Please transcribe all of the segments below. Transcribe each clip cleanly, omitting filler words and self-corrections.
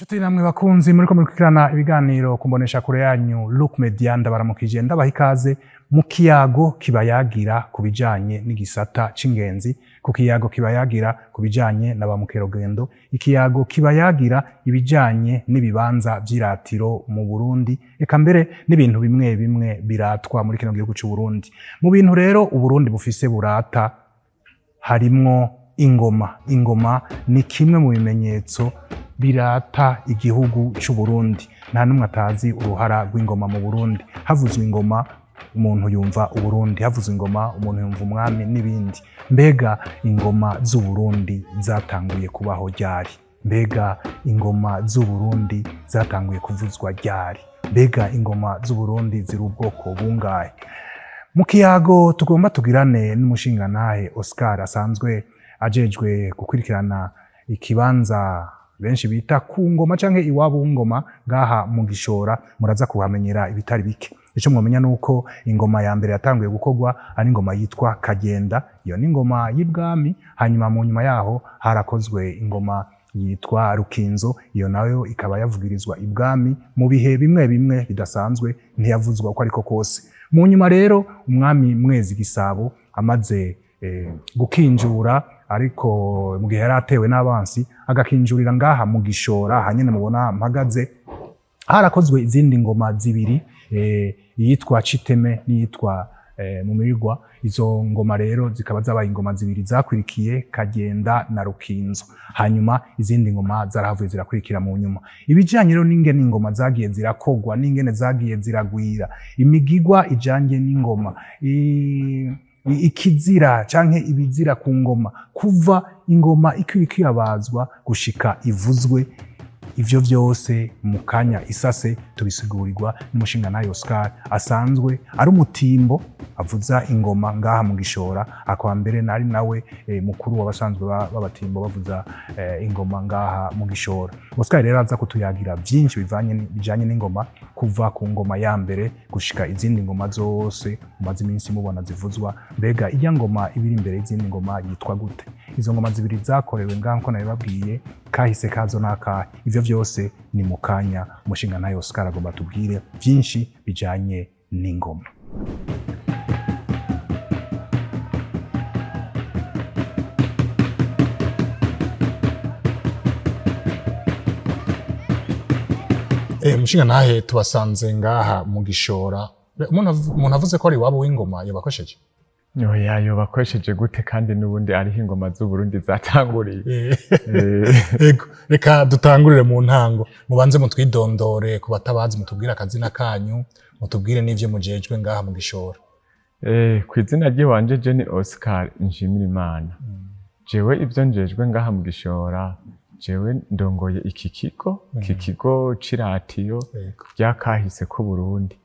Inshuti namwe bakunzi muriko mukurikirana ibiganiro kumbonesha kure yanyu Look Media ndabaramukije ndabaha ikaze mu kiyago kibayagira kubijanye n'igisata c'ingenzi, ku kiyago kibayagira kubijanye na ba mukerarugendo, ikiyago kibayagira ibijanye n'ibibanza vy'iratiro mu Burundi, eka mbere n'ibintu bimwe bimwe biratwa muri kino gihugu c'u Burundi. Mu bintu rero Uburundi bufise burata harimwo ingoma. Ingoma ni kimwe mu bimenyetso birata igihugu c'u Burundi. Nta numwe atazi uruhara rw'ingoma mu Burundi. Havuzwe ingoma umuntu yumva Uburundi, havuzwe ingoma umuntu yumva umwami n'ibindi. Mbega ingoma z'u Burundi zatanguye kubaho ryari? Mbega ingoma z'u Burundi zatanguye kuvuzwa ryari? Mbega ingoma z'u Burundi ziri ubwoko bungahe? Mu kiyago tugomba tugirane n'umushingantahe Oscar asanzwe ajejwe gukurikirana ikibanza benshi bita ku ngoma canke iwabo w'ingoma ngaha mu Gishora, muraza kuhamenyera ibitari bike. Ico mwomenya nuko ingoma ya mbere yatanguye gukorwa ari ingoma yitwa Kagenda, iyo ni ingoma y'ibwami. Hanyuma mu nyuma yaho harakozwe ingoma yitwa Rukinzo, iyo nayo ikaba yavugirizwa ibwami mu bihe bimwe bimwe bidasanzwe, ntiyavuzwa uko ariko kose. Mu nyuma rero umwami Mwezi Gisabo amaze gukinjura, ariko mu gihe yaratewe n'abansi agakinjurira ngaha mu Gishora, hanyene mubona mpagaze, harakozwe izindi ngoma zibiri, iyitwa Citeme n'iyitwa Mumirigwa. Izo ngoma rero zikaba zabaye ingoma zibiri zakwirikiye Kagenda na Rukinzo, hanyuma izindi ngoma zarahavuye zirakurikira mu nyuma. Ibijanye rero n'ingene ingoma zagiye zirakogwa, n'ingene zagiye ziragwira, imigigwa ijanye n'ingoma, ikizira canke ibizira ku ngoma, kuva ingoma ikirabazwa gushika ivuzwe, ivyo vyose mu kanya isase tubisigurirwa n'umushingantahe Oscar asanzwe ari umutimbo avuza ingoma ngaha mu Gishora, akaba mbere nari nawe mukuru w'abasanzwe b'abatimbo bavuza ingoma ngaha mu Gishora. Oscar rero aza kutuyagira vyinshi bijanye n'ingoma, kuva ku ngoma ya mbere gushika izindi ngoma zose umaze iminsi mubona zivuzwa. Mbega irya ngoma ibiri imbere y'izindi ngoma yitwa gute? Izo ngoma zibiri zakorewe ngaha nko nabibabwiye, kahise kazo n'akahe? Ivyo vyose ni mu kanya umushingantahe Oscar agomba tubwire vyinshi bijanye n'ingoma. Umushingantahe tubasanze ngaha mu Gishora, umuntu avuze ko ari iwabo w'ingoma yobakoresheje? Oya, yobakoresheje gute kandi n'ubundi ariho ingoma z'u Burundi zatanguriye. Ego, reka dutangurire mu ntango, mubanze mutwidondore ku batabazi, mutubwire akazina kanyu, mutubwire n'ivyo mujejwe ngaha mu Gishora. Kw'izina ry'iwanje je ni Oscar Nshimirimana. Jewe ivyo njejwe ngaha mu Gishora, jewe ndongoye iki kigo c'iratiyo vyakahise ku Burundi.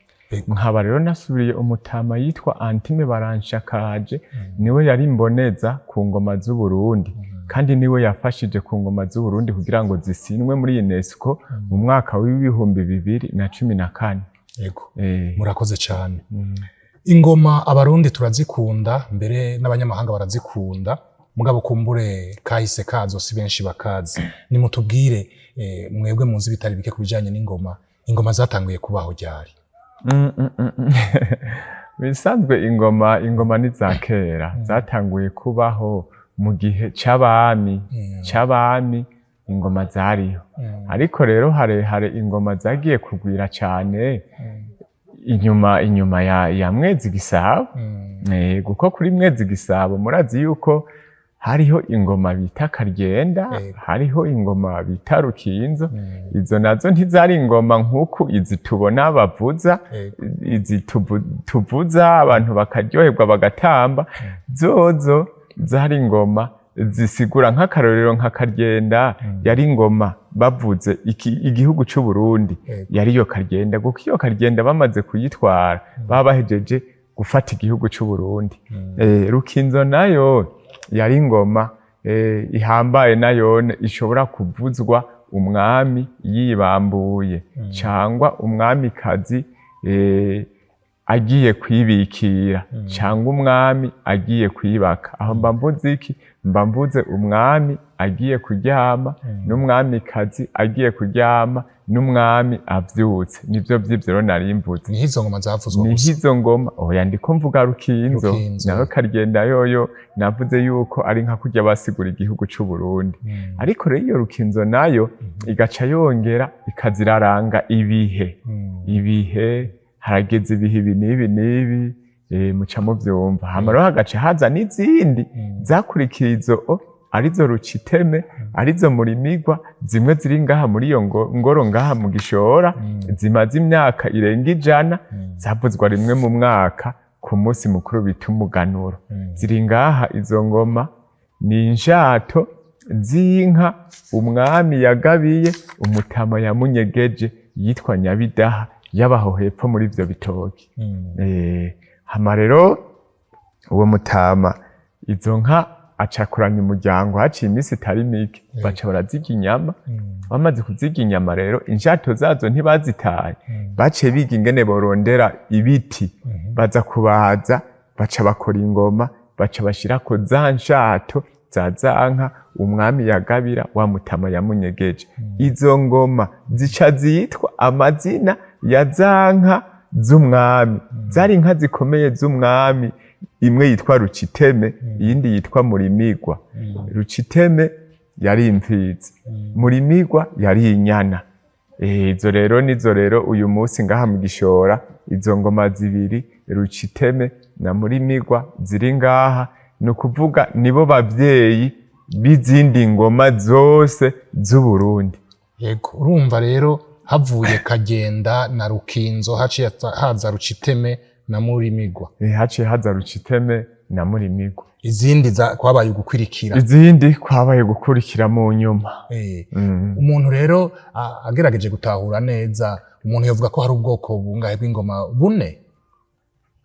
Nkaba rero nasubiriye umutama yitwa Antime Baranshakaje, niwe yari imboneza ku ngoma z'u Burundi, kandi niwe yafashije ku ngoma z'u Burundi kugira ngo zisinwe muri UNESCO mu mwaka w'ibihumbi 2014. Yego, murakoze cyane. Ingoma abarundi turazikunda, mbere n'abanyamahanga barazikunda, mugabo kumbure kahise kazo si benshi bakazi. Nimutubwire mwebwe muzi bitari bike kubijanye n'ingoma, ingoma zatanguye kubaho ryari? Bisanzwe ingoma ni za kera, zatanguye kubaho mu gihe c'abami ingoma zariho. Ariko rero hare ingoma zagiye kugwira cane inyuma ya Mwezi Gisabo. Kuko kuri Mwezi Gisabo murazi yuko hariho ingoma bita Karyenda, hariho ingoma bita Rukinzo. Izo nazo ntizari ingoma nk'uku izi tubona bavuza, izi tuvuza abantu bakaryoherwa bagatamba. Zozo zari ingoma zisigura nk'akarorero nka Karyenda yari ingoma bavuze igihugu c'u Burundi, yari iyo Karyenda. Kuko iyo Karyenda bamaze kuyitwara baba bahejeje gufata igihugu c'u Burundi. Rukinzo nayo yari ingoma ihambaye, nayo ishobora kuvuzwa umwami yibambuye, cangwa umwamikazi agiye kwibikira cyangwa umwami agiye kwibaka. Aho mba mvuze iki? Mba mvuze umwami agiye kuryama n'umwamikazi agiye kuryama n'umwami avyutse. Nivyo vy'ivyo rero nari mvuze. Ni izo ngoma zavuzwe gusa. Ni izo ngoma. Oya ndiko mvuga Rukinzo. Naho Karyenda yoyo navuze yuko ari nka kurya basigura igihugu c'u Burundi. Ariko rero iyo Rukinzo nayo igaca yongera ikaziraranga ibihe. Ibihe harageze ibihe ibi n'ibi muca muvyumva. Hama rero hagaca haza n'izindi zakurikiye izo arizo Ruciteme, arizo Murimigwa, zimwe ziri ngaha muri iyo ngoro ngaha mu Gishora, zimaze imyaka irenga 100, zavuzwa rimwe mu mwaka ku munsi mukuru bita umuganuro. Ziri ngaha izo ngoma ni inshato z'inka umwami yagabiye umutama yamunyegeje yitwa Nyabidaha yabaho hepfo muri ivyo bitoki. Hama rero uwo mutama izo nka acakuranya umuryango, haciye iminsi itari mike baca barazirya inyama. Bamaze kuzirya inyama rero inshato zazo ntibazitaye, baciye biga ingene borondera ibiti baza kubaza, baca bakora ingoma, baca bashirako za nshato za nka umwami yagabira wa mutama yamunyegeje. Izo ngoma zica zitwa amazina ya za nka z'umwami. Zari inka zikomeye z'umwami, imwe yitwa Ruciteme, iyindi yitwa Murimigwa. Ruciteme yari imfizi, Murimigwa yari inyana. Izo rero nizo rero uyu munsi ngaha mu Gishora izo ngoma zibiri Ruciteme na Murimigwa ziri ngaha, ni ukuvuga nibo bavyeyi b'izindi ngoma zose z'u Burundi. Yego, urumva rero havuye Karyenda na Rukinzo haciye haza Ruciteme na Murimigwa. Haciye haza Ruciteme na Murimigwa. Izindi kwabaye gukurikira. Izindi kwabaye gukurikira mu nyuma. Umuntu rero agerageje gutahura neza, umuntu yavuga ko hari ubwoko bungahe bw'ingoma bune.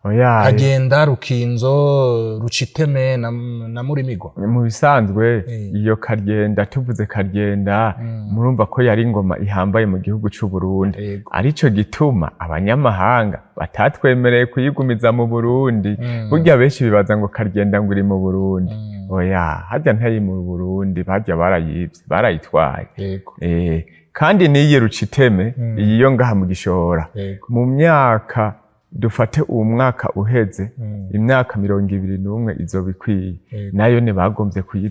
Karyenda, Rukinzo, Ruciteme na Murimigwa. Mu bisanzwe iyo Karyenda, tuvuze Karyenda murumva ko yari ingoma ihambaye mu gihugu c'u Burundi. Arico gituma abanyamahanga batatwemereye kuyigumiza mu Burundi. Burya benshi bibaza ngo Karyenda ngo iri mu Burundi. Oya, harya ntari mu Burundi, barya barayivye, barayitwaye. Kandi n'iyi Ruciteme iyo ngaha mu Gishora mu myaka dufate uwo mwaka uheze imyaka 21 izoba ikwiye, nayo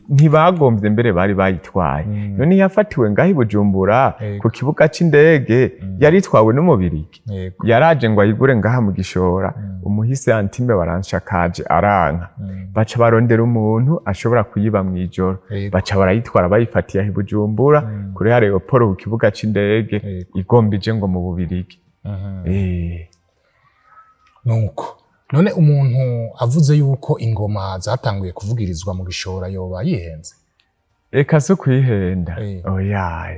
ntibagombye mbere bari bayitwaye. None yafatiwe ngaho i Bujumbura ku kibuga c'indege, yaritwawe n'umubirigi. Yaraje ngo ayigure ngaha mu Gishora, umuhise Antime baranshakaje aranka. Baca barondera umuntu ashobora kuyiba mw'ijoro, baca barayitwara bayifatiye i Bujumbura kuri aeroport ku kibuga c'indege, igombije ngo mu Bubirigi. Nuko none umuntu avuze yuko ingoma zatanguye kuvugirizwa mu Gishora yoba yihenze? Eka so kwihenda. Oya,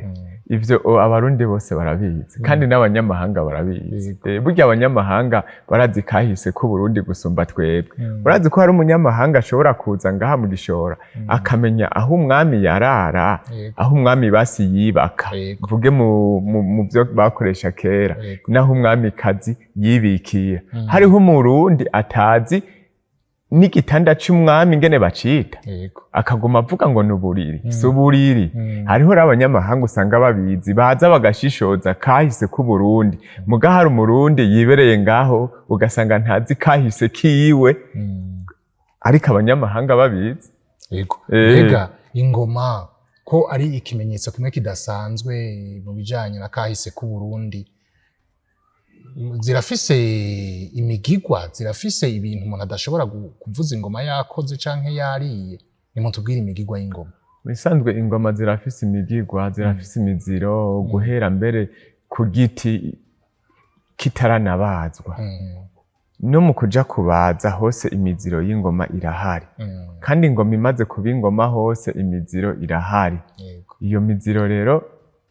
ivyo abarundi bose barabizi kandi n'abanyamahanga barabizi. Burya abanyamahanga barazi kahise ko Burundi gusumba twebwe. Barazi ko hari umunyamahanga ashobora kuza ngaha mu Gishora akamenya aho umwami yarara, aho umwami basi yibaka, vuge mu byo bakoresha kera, naho umwami kazi yibikiye. Hariho umurundi atazi n'igitanda c'umwami ngene bacita, akaguma avuga ngo nuburiri. Si uburiri. Hariho abanyamahanga usanga babizi, baza bagashishoza kahise ku Burundi. Muga hari umurundi yibereye ngaho ugasanga ntazi kahise kiwe, ariko abanyamahanga babizi. Mbega ingoma ko ari ikimenyetso kimwe kidasanzwe mu bijanye na kahise ku Burundi, zirafise imigigwa, zirafise ibintu umuntu adashobora kuvuza ingoma yakoze canke yariye? Nimutubwire imigigwa y'ingoma. Bisanzwe ingoma zirafise imigigwa, zirafise imiziro, guhera mbere ku giti kitaranabazwa. No mu kuja kubaza hose imiziro y'ingoma irahari. Kandi ingoma imaze kuba ingoma hose imiziro irahari. Iyo miziro rero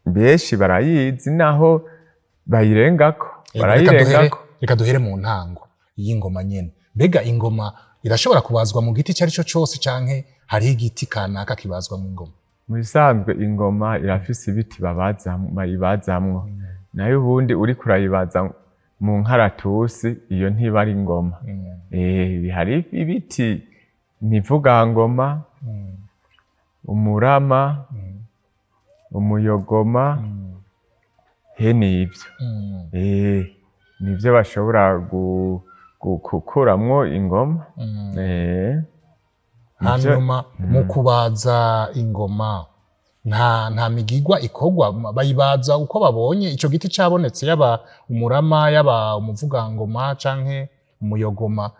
benshi barayizi naho bayirengako. Reka duhere mu ntango y'ingoma nyene. Mbega ingoma irashobora kubazwa mu giti cyari cose canke hari igiti kanaka kibazwa mu ngoma? Mu bisanzwe ingoma irafise ibiti bayibazamwo. Nayo ubundi uri kurayibaza mu nkaratusi iyo ntiba ari ingoma. Hari ibiti mivugangoma, umurama, umuyogoma, n'ivyo. Nivyo bashobora gukuramwo ingoma. Hanyuma mu kubaza ingoma nta migigwa ikorwa, bayibaza uko babonye ico giti cabonetse, yaba umurama, yaba umuvugangoma canke umuyogoma,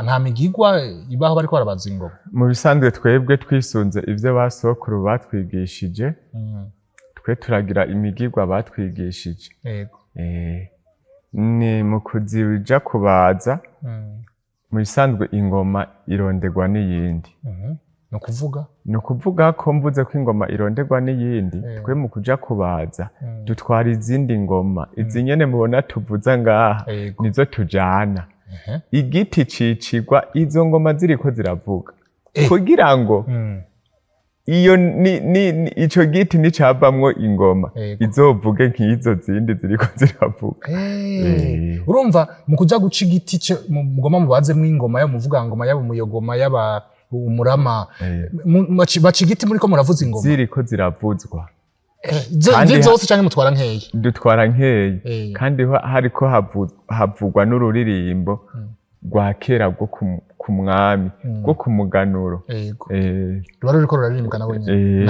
nta migigwa ibaho bariko barabaza ingoma. Mu bisanzwe twebwe twisunze ivyo basokuru batwigishije, twe turagira imigigwa batwigishije. Ni mu kuzija kubaza, mu bisanzwe ingoma ironderwa n'iyindi. Ni ukuvuga ko mvuze ko ingoma ironderwa n'iyindi, twe mu kuja kubaza dutwara izindi ngoma, izi nyene mubona tuvuza ngaha nizo tujana. Igiti cicirwa izo ngoma ziriko ziravuga, kugira ngo ico giti nicavamwo ingoma izovuge nk'izo zindi ziriko ziravuga. Urumva mu kuja guca igiti mugoma mubazemwo ingoma, yaba umuvugangoma, yaba umuyogoma, yaba umurama, baca igiti muriko muravuza ingoma ziriko ziravuzwa. Zose canke mutwara nkeyi? Dutwara nkeyi, kandi hariko havugwa n'ururirimbo rwa kera rwo ku mwami, rwo ku muganuro. Ruba ruriko ruraririmbwa nawe nyene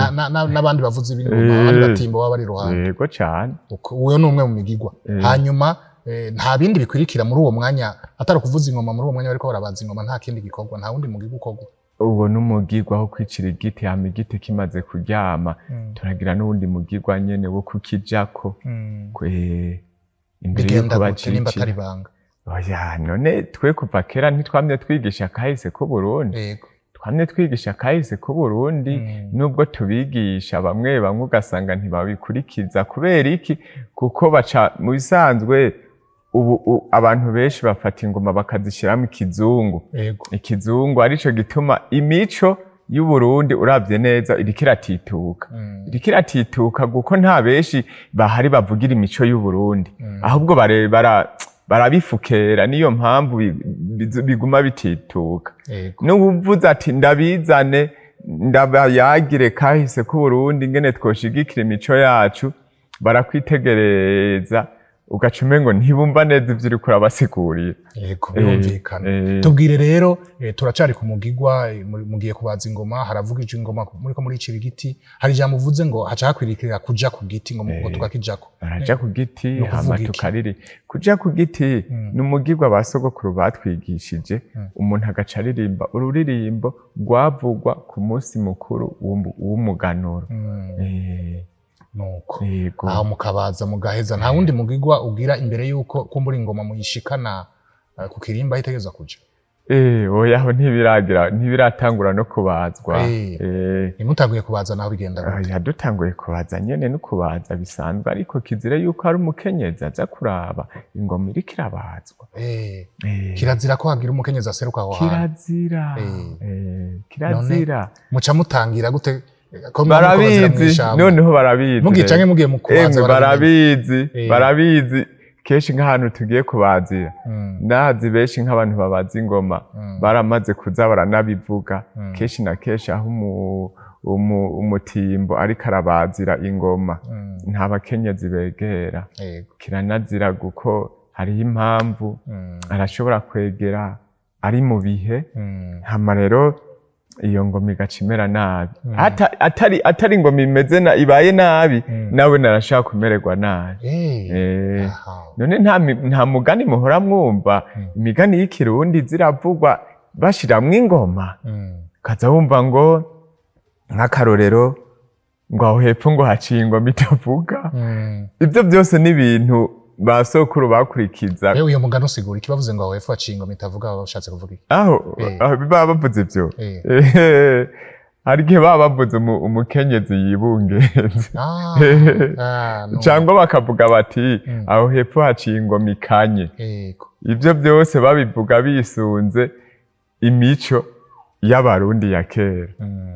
n'abandi bavuzi b'ingoma, abandi batimbo baba bari iruhande. Yego cane. Uyo ni umwe mu migigwa. Hanyuma nta bindi bikwirikira muri uwo mwanya atari ukuvuza ingoma. Muri uwo mwanya bariko barabaza ingoma nta kindi gikorwa, nta wundi mugigwa ukorwa? Uwo n'umugigwa wo kwicira igiti, hama igiti kimaze kuryama turagira n'uwundi mugigwa nyene wo kukijako imbere yuko bacicira. Oya, none twe kuva kera ntitwamye twigisha kahise k'Uburundi. Twamye twigisha kahise k'Uburundi, nubwo tubigisha bamwe bamwe ugasanga ntibabikurikiza. Kubera iki? Kuko baca mu bisanzwe ubu abantu benshi bafata ingoma bakazishiramo ikizungu. Ikizungu arico gituma imico y'Uburundi uravye neza iriko iratituka. Iriko iratituka kuko nta benshi bahari bavugira imico y'Uburundi, ahubwo barabifukera, niyo mpamvu biguma bitituka. N'uvuze ati ndabizane ndabayagire kahise k'Uburundi ngene twoshigikira imico yacu, barakwitegereza ugaca umengo ntibumva neza ivyo uriko urabasigurira. Birumvikana. Tubwire rero, turacari ku mugigwa, mugiye kubaza ingoma, haravugije ingoma muriko muricira igiti, hari ijambo uvuze ngo haca hakwirikira kuja ku giti ngo tukakijako. Baraja ku giti hama tukariri. Kuja ku giti ni umugigwa basogokuru batwigishije, umuntu agaca aririmba ururirimbo rwavugwa ku munsi mukuru w'umuganuro. Nuko aho mukabaza mugaheza, nta wundi mugigwa ugira imbere yuko kumbura ingoma muyishikana ku kirimba itegerezwa kuja? Oya, aho ntibiratangura no kubazwa. Ntimutanguye kubaza naho bigenda gute? Oya, dutanguye kubaza nyene no kubaza bisanzwe, ariko kizira yuko hari umukenyezi aza kuraba ingoma iriko irabazwa. Kirazira ko hagira umukenyezi aseruka aho hantu? Kirazira. Muca mutangira gute? Barabizi, noneho barabizi. Mugicange mugiye mu kubaza barabizi. Kenshi nk'ahantu tugiye kubazira, ndazi benshi nk'abantu babaza ingoma baramaze kuza baranabivuga. Kenshi na kenshi aho umutimbo ariko arabazira ingoma nta bakenyezi begera. Kiranazira kuko hariho impamvu, arashobora kwegera ari mu bihe, hama rero iyo ngoma igaca imera nabi. Atari ingoma imeze ibaye nabi, nawe narashaka kumererwa nabi. None nta mugani muhora mwumva, imigani y'ikirundi ziravugwa bashiramwo ingoma, ukaza wumva ngo nk'akarorero ngo aho hepfo ngo haciye ingoma itavuga. Ivyo byose ni ibintu basokuru bakurikiza. Uyo mugani usigura iki? Bavuze ngo aho hepfo haciye ingoma itavuga, bashatse kuvuga iki? Aho baba bavuze ivyo, hari igihe baba bavuze umukenyezi yibungenze, cyangwa bakavuga bati aho hepfo haciye ingoma ikanye. Ivyo byose babivuga bisunze imico y'abarundi ya kera.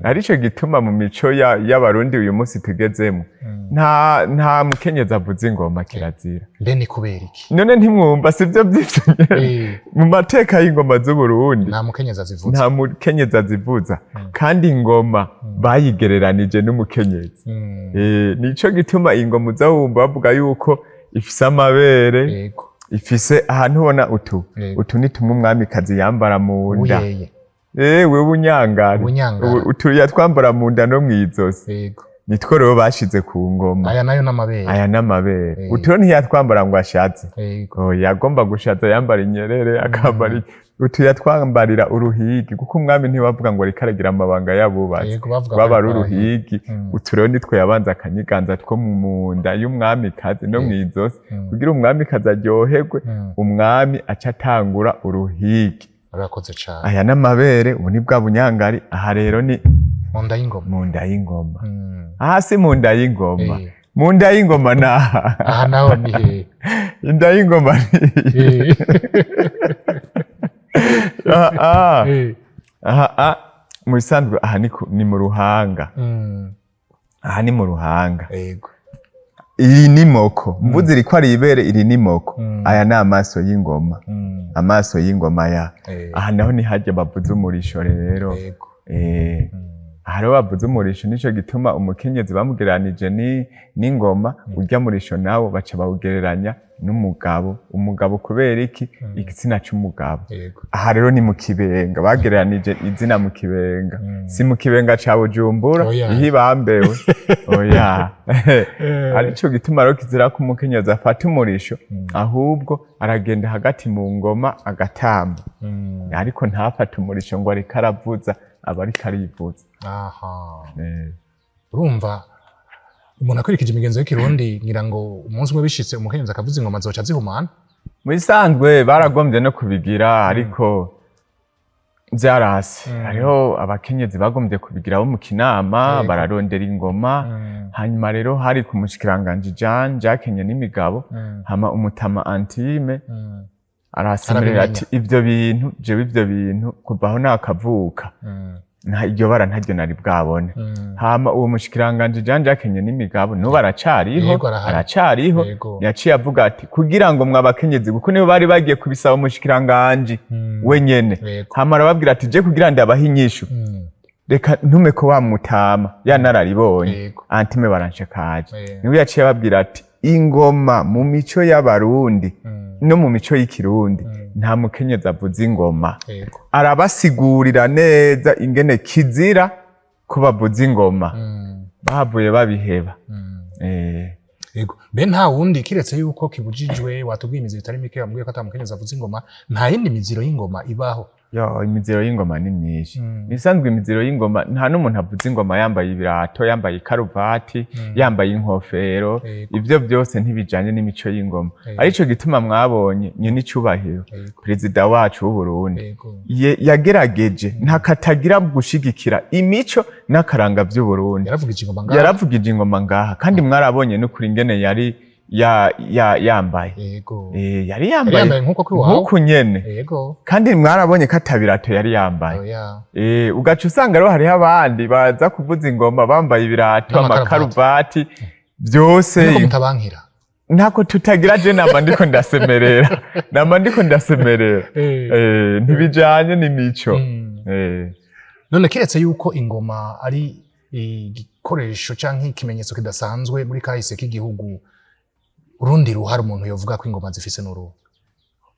Arico gituma mu mico y'abarundi uyu munsi tugezemo nta mukenyezi avuza ingoma kirazira. Mbe ni kubera iki? None ntimwumva sivyo vy'ivyo mu mateka y'ingoma z'Uburundi nta mukenyezi azivuza. Nta mukenyezi azivuza kandi ingoma bayigereranije n'umukenyezi. Nico gituma ingoma uzawumva bavuga yuko ifise amabere, ifise ahantu ubona utu ni tumwe umwamikazi yambara mu nda. Wewe unyangara. Utu yatwambara mu nda no mw'izosi. Nitwo rero bashize ku ngoma. Aya nayo n'amabere. Aya n'amabere. Utu ntiyatwambara ngo ashaze. Yagomba gushaza yambara inyerere akambara utu yatwambarira uruhigi kuko umwami ntiwavuga ngo rikaragira amabanga y'abubatsi. Baba uruhigi. Utu rero nitwo yabanza akanyiganza two mu nda y'umwami kazi no mw'izosi kugira umwami kazi aryoherwe umwami aca atangura uruhigi. Urakoze cyane. Aya n'amabere ubu ni bwa bunyangari. Aha rero ni mu nda y'ingoma. Mu nda y'ingoma. Aha si mu nda y'ingoma. Mu nda y'ingoma naha. Aha naho ni he? Inda y'ingoma ni aha mu bisanzwe aha ni mu ruhanga. Aha ni mu ruhanga. Iri ni moko. Mvuze iri ko ari ibere, iri ni moko. Aya ni amaso y'ingoma. Amaso y'ingoma ya. Aha naho ni harya bavuza umurisho rero. Aha rero bavuza umurisho nico gituma umukenyezi bamugereranije n'ingoma, urya murisho nawo baca bawugereranya n'umugabo. Umugabo kubera iki? Igitsina c'umugabo. Aha rero ni mu Kibenga, bagereranije izina mu Kibenga. Si mu Kibenga ca Bujumbura, ihibambewe. Oya. Arico gituma rero kizira ko umukenyezi afata umurisho, ahubwo aragenda hagati mu ngoma agatamba. Ariko ntafata umurisho ngo ariko aravuza, aba ariko arivuza. Urumva umuntu akurikije imigenzo y'ikirundi ngira ngo umunsi umwe bishitse umukenyezi akavuza ingoma zoca zihumana. Mu bisanzwe baragombye no kubigira ariko vyarase. Hariho abakenyezi bagombye kubigira bo mu kinama bararondera ingoma. Hanyuma rero hari ku mushikiranganje Jacques n'imigabo hama umutama Antime arasemerera ati ivyo bintu jewe ivyo bintu kuva aho nakavuka iryo bara ntaryo nari bwabone. Hama uwo mushikiranganje Jacques n'imigabo nubu aracariho yaciye avuga ati kugira ngo mwabakenyezi kuko nibo bari bagiye kubisaba umushikiranganje wenyene. Hama arababwira ati je kugira ndabaha inyishu reka ntume ko wamutama yanararibonye Antime baranshakaje. Niwe yaciye ababwira ati ingoma mu mico y'abarundi no mu mico y'ikirundi nta mukenyezi avuza ingoma. Arabasigurira neza ingene kizira ko bavuza ingoma. Bahavuye babiheba. Be nta wundi kiretse yuko kibujijwe watubwiye imiziro itari mike bambwiye ko ata mukenyezi avuza ingoma, nta yindi miziro y'ingoma ibaho. Imiziro y'ingoma ni myinshi. Bisanzwe imiziro y'ingoma nta n'umuntu avuza ingoma yambaye ibirato, yambaye ikaruvati, yambaye inkofero. Ivyo byose ntibijanye n'imico y'ingoma. Arico gituma mwabonye nyene icubahiro perezida wacu w'u Burundi yagerageje ntakatagira gushigikira imico n'akaranga vy'u Burundi. Yaravugije ingoma ngaha kandi mwarabonye no kuri ingene yari yambaye. Yari yambaye nkuko nyene. Kandi mwarabonye ko atabirato yari yambaye. Ugaca usanga rero hariho abandi baza kuvuza ingoma bambaye ibirato, amakaruvati byose. Ntako tutagira je nama ndiko ndasemerera. Ntibijanye n'imico. None kiretse yuko ingoma ari igikoresho canke ikimenyetso kidasanzwe muri kahise k'igihugu, urundi ruhara umuntu yovuga ko ingoma zifise n'uruhu?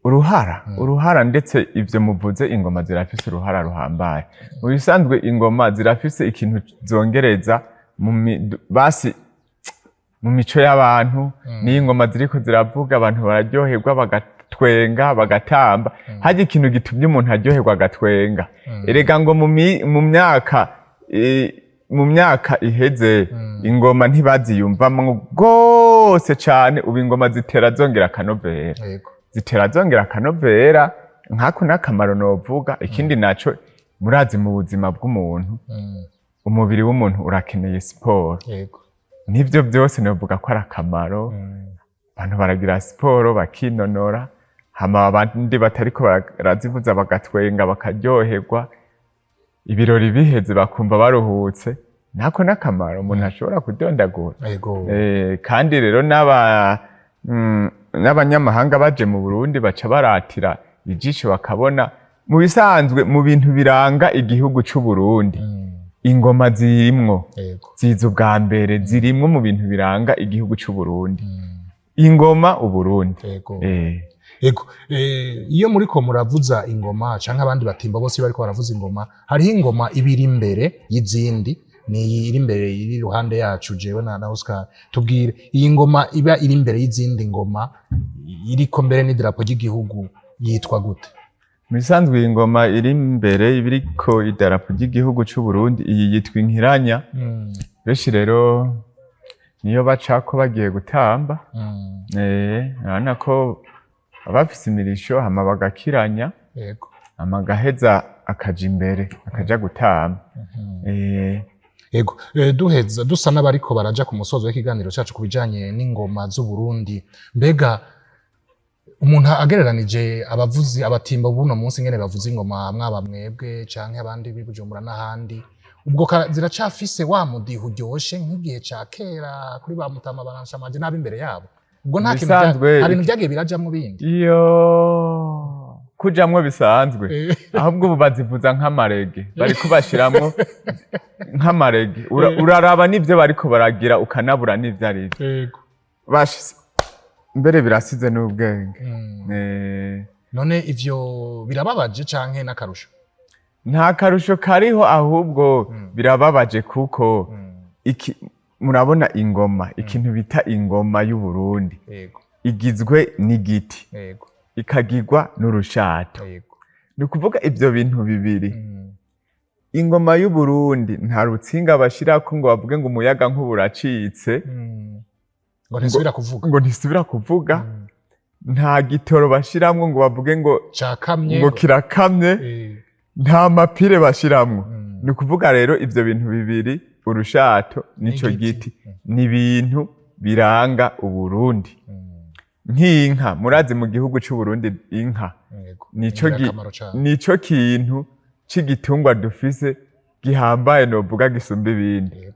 Uruhara ndetse ivyo muvuze ingoma zirafise uruhara ruhambaye. Mu bisanzwe ingoma zirafise ikintu zongereza basi mu mico y'abantu. Ni ingoma ziriko ziravuga abantu bararyoherwa bagatwenga bagatamba. Haje ikintu gitumye umuntu aryoherwa agatwenga. Erega ngo mu myaka iheze ingoma ntibaziyumvamwo gose cane. Ubu ingoma zitera zongera akanovera. Nkako n'akamaro novuga. Ikindi naco murazi mu buzima bw'umuntu umubiri w'umuntu urakeneye siporo. Nivyo byose novuga ko ari akamaro. Abantu baragira siporo bakinonora, hama abandi batariko barazivuza bagatwenga bakaryoherwa. ibirori biheze bakumva baruhutse, nako n'akamaro umuntu ashobora kudondagura. Yego. Kandi rero n'abanyamahanga baje mu Burundi baca baratira ijisho bakabona mu bisanzwe mu bintu biranga igihugu c'u Burundi ingoma zirimwo, ziza ubwa mbere, zirimwo mu bintu biranga igihugu c'u Burundi. Ingoma Uburundi. Yego. Iyo muriko muravuza ingoma canke abandi batimba bose bariko baravuza ingoma, hariho ingoma ibiri imbere y'izindi, ni iri imbere iri iruhande yacu jewe na Oscar. Tubwire iyi ngoma iba iri imbere y'izindi ngoma iriko mbere n'idarapo ry'igihugu yitwa gute? Mu bisanzwe iyi ngoma iri imbere ibiriko idarapo ry'igihugu c'u Burundi, iyi yitwa inkiranya. Benshi rero niyo bacako bagiye gutamba. Urabona ko abafise imirisho hama bagakiranya, hama agaheza akaja imbere akaja gutamba. Yego. Duheza dusa n'abariko baraja ku musozo w'ikiganiro cacu kubijanye n'ingoma z'u Burundi. Mbega umuntu agereranije abavuzi abatimba buno munsi ngene bavuza ingoma mwaba mwebwe canke abandi bibujumbura n'ahandi, ubwo ziracafise wa mudiho uryoshe nk'igihe ca kera kuri ba Mutama Baranshamanje n'abi imbere yabo? Ubwo nta kintu hari ibintu vyagiye birajamwo bindi? Kujamwo bisanzwe, ahubwo ubu bazivuza nk'amarege, bariko bashiramwo nk'amarege. Uraraba n'ivyo bariko baragira ukanabura n'ivyo arivyo. Bashise mbere birasize n'ubwenge. None ivyo birababaje canke n'akarusho? Nta karusho kariho, ahubwo birababaje kuko murabona ingoma, ikintu bita ingoma y'u Burundi igizwe n'igiti, ikagirwa n'urushato. Ni ukuvuga ivyo bintu bibiri. Ingoma y'u Burundi nta rutsinga bashirako ngo bavuge ngo umuyaga nkuba uracitse ngo ntisubira kuvuga. Nta gitoro bashiramwo ngo bavuge ngo kirakamye. Nta mapire bashiramwo. Ni ukuvuga rero ivyo bintu bibiri, urushato n'ico giti, ni ibintu biranga Uburundi. Nk'inka, murazi mu gihugu c'u Burundi inka nico kintu c'igitungwa dufise gihambaye novuga gisumba ibindi.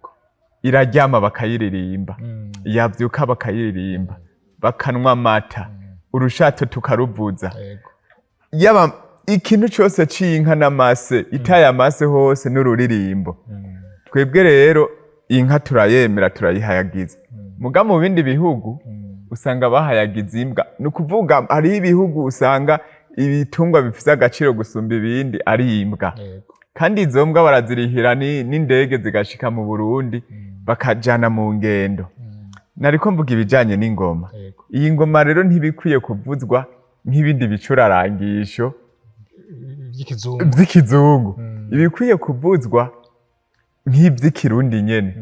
Iraryama bakayiririmba, yavyuka bakayiririmba, bakanwa amata, urushato tukaruvuza. Yaba ikintu cose c'inka n'amase, itaye amase hose n'ururirimbo. Twebwe rero inka turayemera, turayihayagiza. Muga mu bindi bihugu usanga bahayagiza imbwa. Ni ukuvuga hariho ibihugu usanga ibitungwa bifise agaciro gusumba ibindi ari imbwa. Kandi izo mbwa barazirihira n'indege zigashika mu Burundi bakajana mu ngendo. Nariko mvuga ibijanye n'ingoma. Iyi ngoma rero ntibikwiye kuvuzwa nk'ibindi bicurarangisho vy'ikizungu. Ibikwiye kuvuzwa nk'ivy'ikirundi nyene.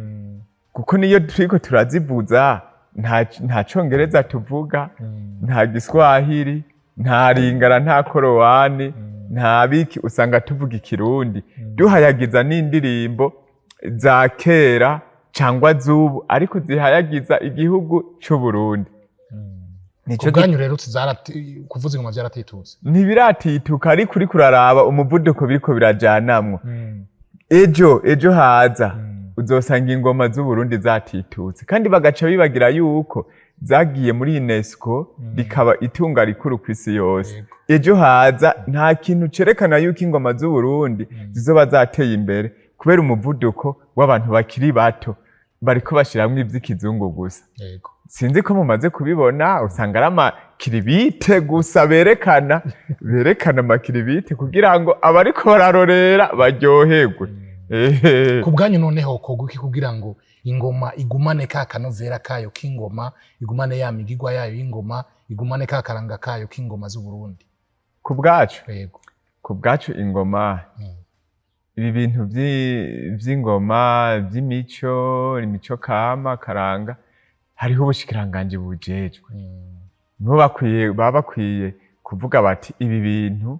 Kuko niyo turiko turazivuza nta Congereza tuvuga, nta Giswahili, nta Lingala, nta Korowani, nta biki, usanga tuvuga ikirundi. Duhayagiza n'indirimbo za kera cangwa z'ubu, ariko zihayagiza igihugu c'u Burundi. Kubwanyu rero kuvuza ingoma vyaratitutse? Ntibiratituka, ariko uriko uraraba umuvuduko biriko birajanamwo. Ejo haza uzosanga ingoma z'u Burundi zatitutse, kandi bagaca bibagira yuko zagiye muri UNESCO rikaba itunga rikuru kw'isi yose. Ejo haza nta kintu cerekana yuko ingoma z'u Burundi zizoba zateye imbere, kubera umuvuduko w'abantu bakiri bato bariko bashiramwo ivy'ikizungu gusa. Sinzi ko mumaze kubibona, usanga ari amakiribite gusa berekana amakiribite kugira ngo abariko bararorera baryoherwe. Kubwanyu noneho kogwa iki kugira ngo ingoma igumane ka kanovera kayo k'ingoma, igumane ya migigwa yayo y'ingoma, igumane ka karanga kayo k'ingoma z'u Burundi? Ku bwacu ingoma, ibi bintu vy'ingoma imico kama karanga, hariho ubushikiranganji bujejwe. Nibo baba bakwiye kuvuga bati ibi bintu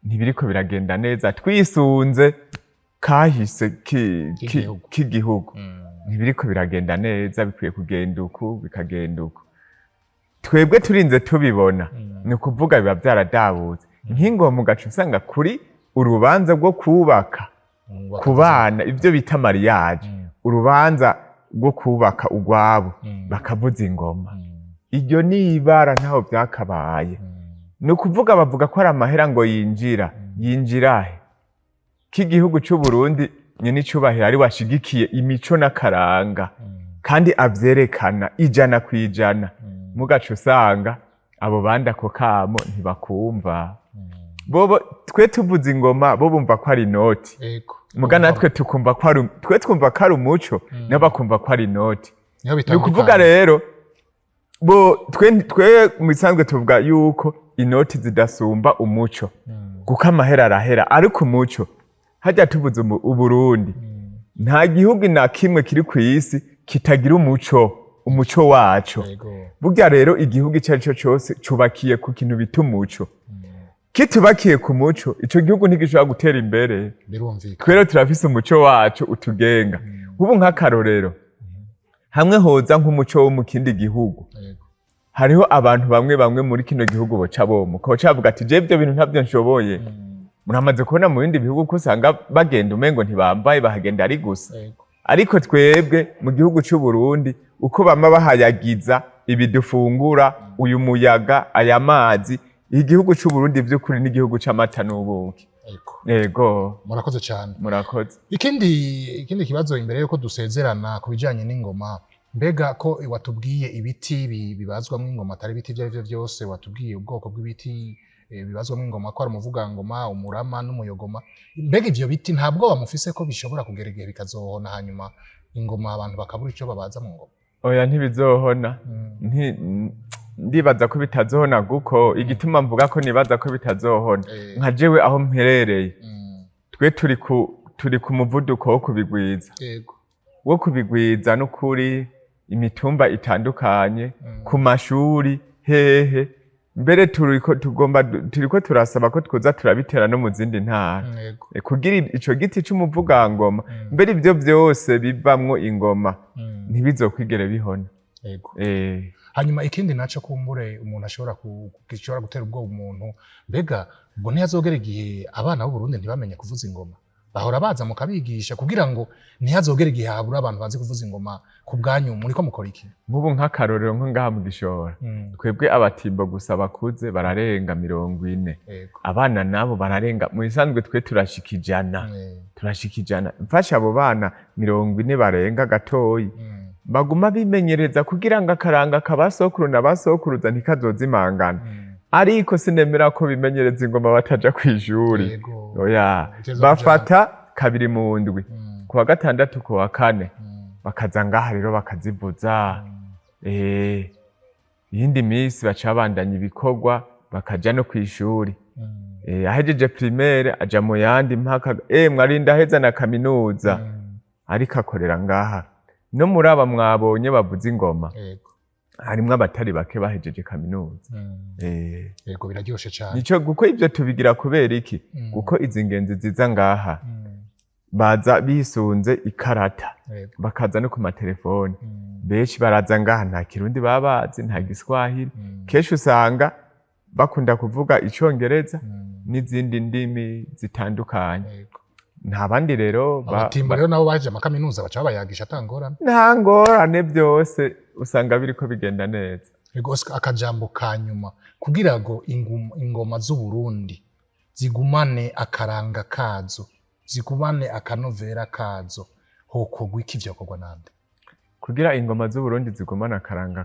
ntibiriko biragenda neza, twisunze kahise k'igihugu. Ntibiriko biragenda neza, bikwiye kugenda uku, bikagenda uku. Twebwe turinze tubibona, ni ukuvuga biba vyaradabutse. Nk'ingoma ugaca usanga kuri urubanza rwo kubaka ku bana ivyo bita mariage urubanza rwo kubaka urwabo bakavuza ingoma iryo ni ibara ntaho vyakabaye ni ukuvuga bavuga ko ari amahera ngo yinjirahe k'igihugu c'u Burundi nyene icubahiro ari washigikiye imico n'akaranga kandi avyerekana 100%. Mugaca usanga abo bandi ako kamo ntibakumva bobo twe tuvuza ingoma bo bumva ko ari inoti muga natwe tukumva ko ari twe twumva ko ari umuco n'abakumva ko ari inoti. Ni ukuvuga rero bo twe misanzwe tuvuga yuko inoti zidasumba umuco kuko amahera arahera ariko umuco hajya tuvuze Uburundi nta gihugu na kimwe kiri ku isi kitagira umuco wacu. Burya rero igihugu icyo ari cyo cyose cubakiye ku kintu bita umuco kitubakiye ku muco ico gihugu ntigishobora gutera imbere. Twero turafise umuco wacu utugenga ubu nk'akarorero hamwe hoza nk'umuco wo mu kindi gihugu hariho abantu bamwe muri kino gihugu boca bomuka boca bavuga ati je ibyo bintu ntabyo nshoboye. Muramaze kubona mu bindi bihugu ko usanga bagenda umengo ntibambaye bahagenda ari gusa ariko twebwe mu gihugu c'u Burundi uko bama bahayagiza ibidufungura uyu muyaga aya mazi igihugu c'u Burundi vy'ukuri n'igihugu c'amata n'ubuki. Yego murakoze cyane. Murakoze. Ikindi kibazo imbere yuko dusezerana ku bijanye n'ingoma mbega ko watubwiye ibiti bibazwamwo ingoma atari ibiti ivyo arivyo vyose watubwiye ubwoko bw'ibiti bibazwamwo ingoma ko ari umuvugangoma umurama n'umuyogoma mbega ivyo biti ntabwo bamufise ko bishobora kugera igihe bikazohona hanyuma ingoma abantu bakabura ico babaza mu ngoma? Oya ntibizohona ndibaza ko bitazohona guko igituma mvuga ko nibaza ko bitazohona nka jewe aho mperereye twe turi ku muvuduko wo kubigwiza wo kubigwiza n'ukuri imitumba itandukanye ku mashuri hehe mbere turiko turasaba ko twoza turabitera no mu zindi ntara kugira ico giti c'umuvugangoma mbere ivyo vyose bivamwo ingoma ntibizokwigere bihona. Hanyuma ikindi naco kumbure umuntu ashobora gutera ubwoba umuntu mbega ubwo ntihazogera igihe abana b'u Burundi ntibamenye kuvuza ingoma bahora baza mukabigisha kugira ngo ntihazogera igihe habura abantu bazi kuvuza ingoma ku bwanyu muriko mukora iki? Nk'ubu nk'akarorero nko ngaha mu Gishora twebwe abatimbo gusa bakuze bararenga 40 abana nabo bararenga mu isanzwe twe turashikijana mfasha abo bana 40 barenga gatoyi baguma bimenyereza kugira ngo akaranga kabasokuru n'abasokuruza ntikazodzimangana ariko sinemera ko bimenyereza ingoma bataja kw'ijuri. Oya bafata 2 mu ndwi kuwa gatandatu kuwa kane bakaza ngaha rero bakazivuza iyindi minsi baca bandanya ibikorwa bakaja no kw'ishuri ahejeje primaire aja mu yandi mpaka mwarinda heza na kaminuza ariko akorera ngaha no muri aba mwabonye bavuza ingoma harimwo abatari bake bahejeje kaminuza. Yego biraryoshe cyane. Nico guko ivyo tubigira kubera iki guko izi ngenzi ziza ngaha baza bisunze ikarata bakaza no ku matelefoni benshi baraza ngaha nta kirundi babazi nta giswahili kenshi usanga bakunda kuvuga icongereza n'izindi ndimi zitandukanye. Nta bandi rero abatimbo rero nabo baje amakaminuza baca bayagisha atangorana nta ngorane byose usanga biriko bigenda neza. Ego akajambo kanyuma kugira ngo ingoma z'u Burundi zigumane akaranga kazo zigumane akanovera kazo hokogwa iki vyokorwa nande kugira ingoma z'u Burundi zigumane akaranga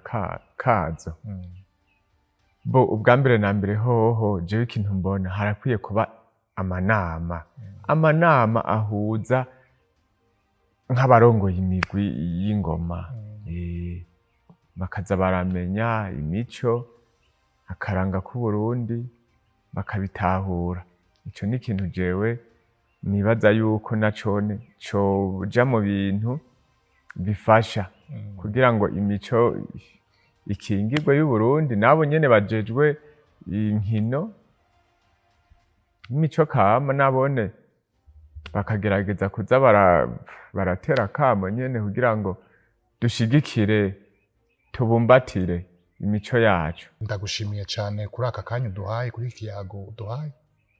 kazo? Bo ubwa mbere na mbere hoho jewe ikintu mbona harakwiye kuba amanama ahuza nk'abarongoye imigwi y'ingoma bakaza baramenya imico akaranga k'u Burundi bakabitahura. Ico ni ikintu jewe nibaza yuko nacone coja mu bintu bifasha kugira ngo imico ikingirwe y'u Burundi nabo nyene bajejwe inkino imico kama nabone bakagerageza kuza baratera kamo nyene kugira ngo dushigikire tubumbatire imico yacu. Ndagushimiye cyane kuri aka kanya uduhaye kuri ikiyago uduhaye.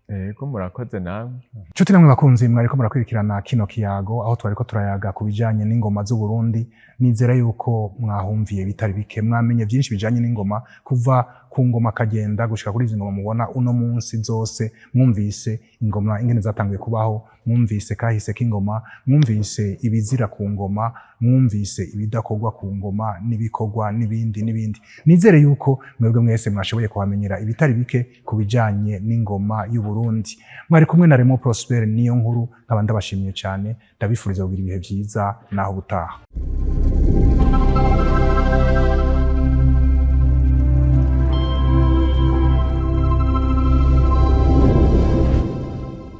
Yego murakoze namwe. Nshuti namwe bakunzi mwariko murakurikirana kino kiyago aho twariko turayaga ku bijanye n'ingoma z'u Burundi. Nizera yuko mwahumviye bitari bike, mwamenye byinshi bijanye n'ingoma kuva ku ngoma kagenda gushika kuri izi ngoma mubona uno munsi zose. Mwumvise ingoma ingene zatanguye kubaho, mwumvise kahise k'ingoma, mwumvise ibizira ku ngoma, mwumvise ibidakorwa ku ngoma n'ibikorwa n'ibindi. Nizere yuko mwebwe mwese mwashoboye kuhamenyera ibitari bike ku bijanye n'ingoma y'u Burundi. Mwari kumwe na Remo Prosper niyo nkuru, nkaba ndabashimiye cyane, ndabifuriza kugira ibihe byiza naho butaha.